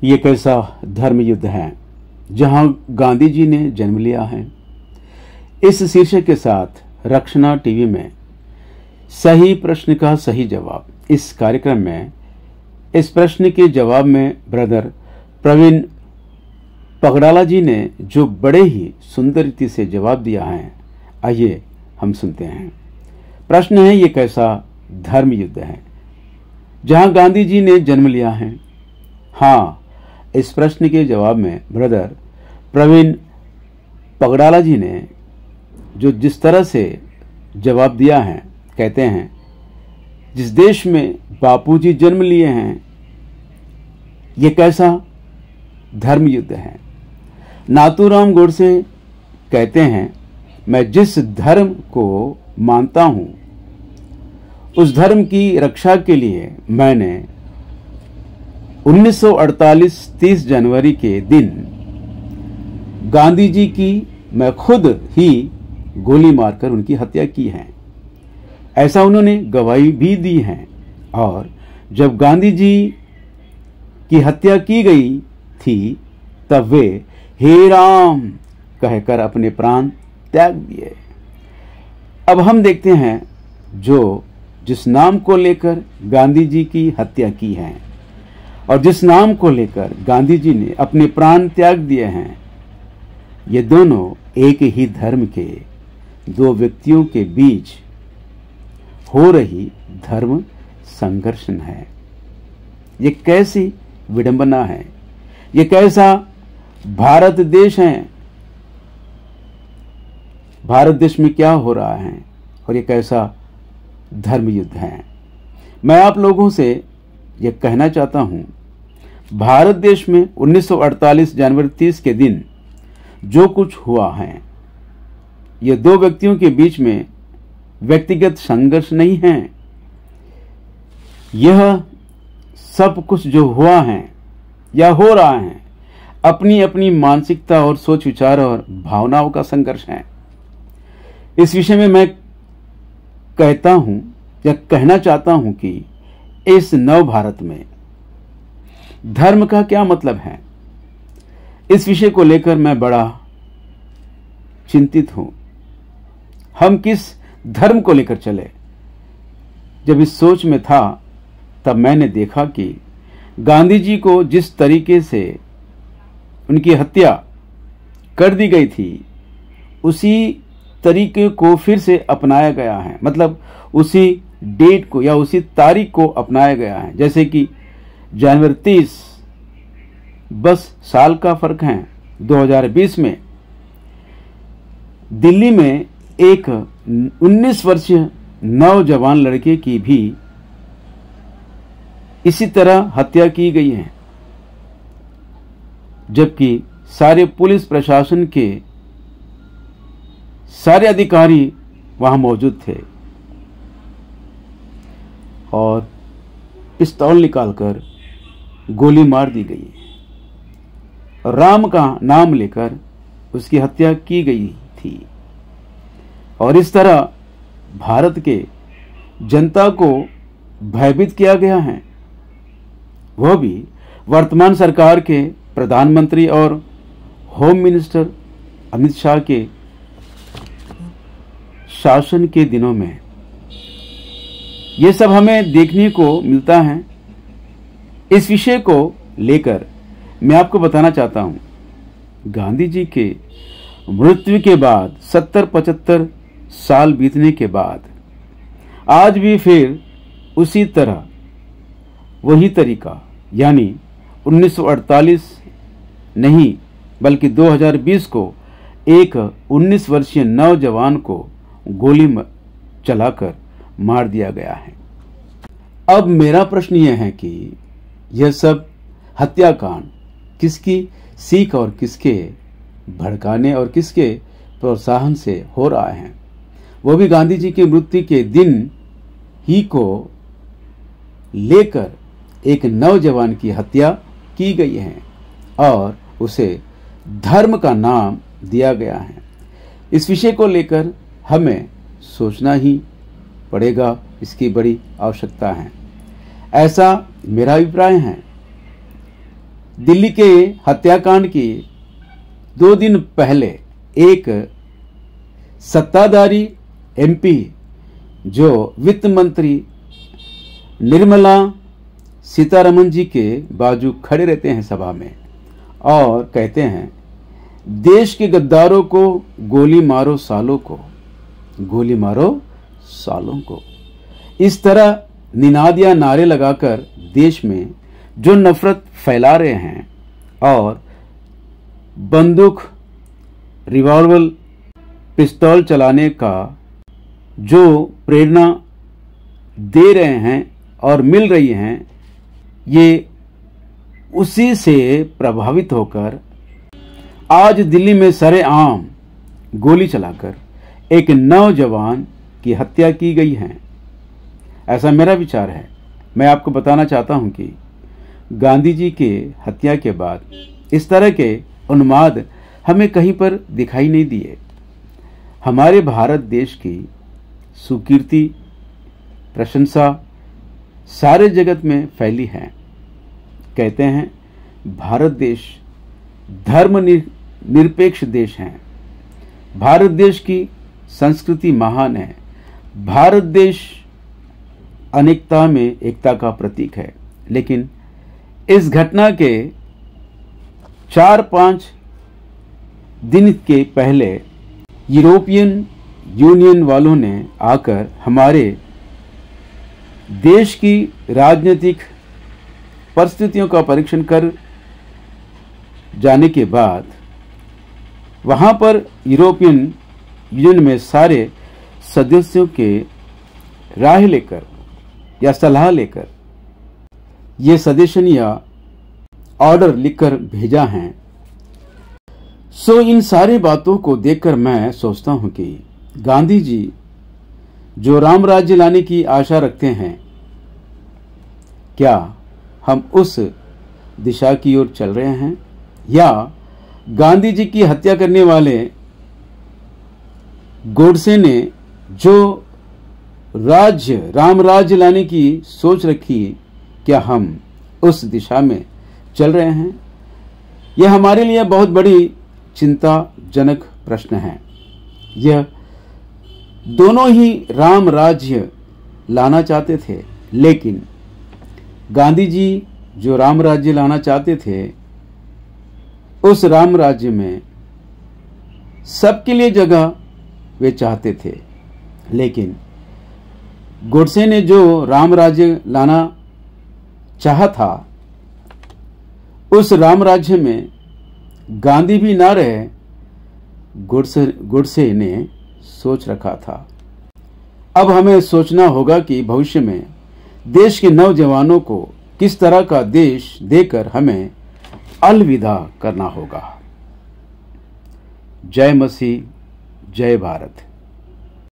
ये कैसा धर्म युद्ध है जहां गांधी जी ने जन्म लिया है। इस शीर्षक के साथ रक्षणा टीवी में सही प्रश्न का सही जवाब, इस कार्यक्रम में इस प्रश्न के जवाब में ब्रदर प्रवीण पगड़ाला जी ने जो बड़े ही सुंदर रीति से जवाब दिया है, आइए हम सुनते हैं। प्रश्न है, ये कैसा धर्म युद्ध है जहां गांधी जी ने जन्म लिया है। हाँ, इस प्रश्न के जवाब में ब्रदर प्रवीण पगड़ाला जी ने जो जिस तरह से जवाब दिया है, कहते हैं जिस देश में बापूजी जन्म लिए हैं, ये कैसा धर्म युद्ध है। नाथूराम गोडसे कहते हैं, मैं जिस धर्म को मानता हूं उस धर्म की रक्षा के लिए मैंने 1948 30 जनवरी के दिन गांधी जी की मैं खुद ही गोली मारकर उनकी हत्या की है। ऐसा उन्होंने गवाही भी दी है। और जब गांधी जी की हत्या की गई थी तब वे हे राम कहकर अपने प्राण त्याग दिए। अब हम देखते हैं जिस नाम को लेकर गांधी जी की हत्या की है और जिस नाम को लेकर गांधी जी ने अपने प्राण त्याग दिए हैं, ये दोनों एक ही धर्म के दो व्यक्तियों के बीच हो रही धर्म संघर्ष है। ये कैसी विडंबना है, ये कैसा भारत देश है। भारत देश में क्या हो रहा है और ये कैसा धर्म युद्ध है। मैं आप लोगों से यह कहना चाहता हूं, भारत देश में 1948 जनवरी 30 के दिन जो कुछ हुआ है, ये दो व्यक्तियों के बीच में व्यक्तिगत संघर्ष नहीं है। यह सब कुछ जो हुआ है या हो रहा है, अपनी अपनी मानसिकता और सोच विचार और भावनाओं का संघर्ष है। इस विषय में मैं कहता हूं या कहना चाहता हूं कि इस नव भारत में धर्म का क्या मतलब है। इस विषय को लेकर मैं बड़ा चिंतित हूं। हम किस धर्म को लेकर चले। जब इस सोच में था तब मैंने देखा कि गांधी जी को जिस तरीके से उनकी हत्या कर दी गई थी, उसी तरीके को फिर से अपनाया गया है। मतलब उसी डेट को या उसी तारीख को अपनाया गया है। जैसे कि जनवरी 30, बस साल का फर्क है। 2020 में दिल्ली में एक 19 वर्षीय नौजवान लड़के की भी इसी तरह हत्या की गई है, जबकि सारे पुलिस प्रशासन के सारे अधिकारी वहां मौजूद थे और पिस्तौल निकालकर गोली मार दी गई। राम का नाम लेकर उसकी हत्या की गई थी। और इस तरह भारत के जनता को भयभीत किया गया है, वह भी वर्तमान सरकार के प्रधानमंत्री और होम मिनिस्टर अमित शाह के शासन के दिनों में। ये सब हमें देखने को मिलता है। इस विषय को लेकर मैं आपको बताना चाहता हूं, गांधी जी के मृत्यु के बाद 70-75 साल बीतने के बाद आज भी फिर उसी तरह वही तरीका, यानी 1948 नहीं बल्कि 2020 को एक 19 वर्षीय नौजवान को गोली चलाकर मार दिया गया है। अब मेरा प्रश्न यह है कि यह सब हत्याकांड किसकी सीख और किसके भड़काने और किसके प्रोत्साहन से हो रहा है। वो भी गांधी जी की मृत्यु के दिन ही को लेकर एक नौजवान की हत्या की गई है और उसे धर्म का नाम दिया गया है। इस विषय को लेकर हमें सोचना ही पड़ेगा, इसकी बड़ी आवश्यकता है। ऐसा मेरा अभिप्राय है। दिल्ली के हत्याकांड की 2 दिन पहले एक सत्ताधारी एमपी जो वित्त मंत्री निर्मला सीतारमण जी के बाजू खड़े रहते हैं सभा में और कहते हैं, देश के गद्दारों को गोली मारो सालों को, गोली मारो सालों को। इस तरह निनाद या नारे लगाकर देश में जो नफरत फैला रहे हैं और बंदूक, रिवॉल्वर, पिस्तौल चलाने का जो प्रेरणा दे रहे हैं और मिल रही हैं, ये उसी से प्रभावित होकर आज दिल्ली में सरेआम गोली चलाकर एक नौजवान की हत्या की गई है। ऐसा मेरा विचार है। मैं आपको बताना चाहता हूं कि गांधी जी के हत्या के बाद इस तरह के उन्माद हमें कहीं पर दिखाई नहीं दिए। हमारे भारत देश की सुकीर्ति, प्रशंसा सारे जगत में फैली है। कहते हैं भारत देश धर्म निरपेक्ष देश है। भारत देश की संस्कृति महान है। भारत देश अनेकता में एकता का प्रतीक है। लेकिन इस घटना के 4-5 दिन के पहले यूरोपियन यूनियन वालों ने आकर हमारे देश की राजनीतिक परिस्थितियों का परीक्षण कर जाने के बाद वहां पर यूरोपियन यूनियन में सारे सदस्यों के राय लेकर या सलाह लेकर ये सजेशन या ऑर्डर लिखकर भेजा है। सो इन सारी बातों को देखकर मैं सोचता हूं कि गांधी जी जो राम राज्य लाने की आशा रखते हैं, क्या हम उस दिशा की ओर चल रहे हैं या गांधी जी की हत्या करने वाले गोडसे ने जो राम राज्य लाने की सोच रखी, क्या हम उस दिशा में चल रहे हैं? यह हमारे लिए बहुत बड़ी चिंताजनक प्रश्न है। यह दोनों ही राम राज्य लाना चाहते थे, लेकिन गांधी जी जो राम राज्य लाना चाहते थे, उस राम राज्य में सबके लिए जगह वे चाहते थे। लेकिन गोडसे ने जो राम राज्य लाना चाहा था, उस राम राज्य में गांधी भी ना रहे, गोडसे ने सोच रखा था। अब हमें सोचना होगा कि भविष्य में देश के नौजवानों को किस तरह का देश देकर हमें अलविदा करना होगा। जय मसीह, जय भारत।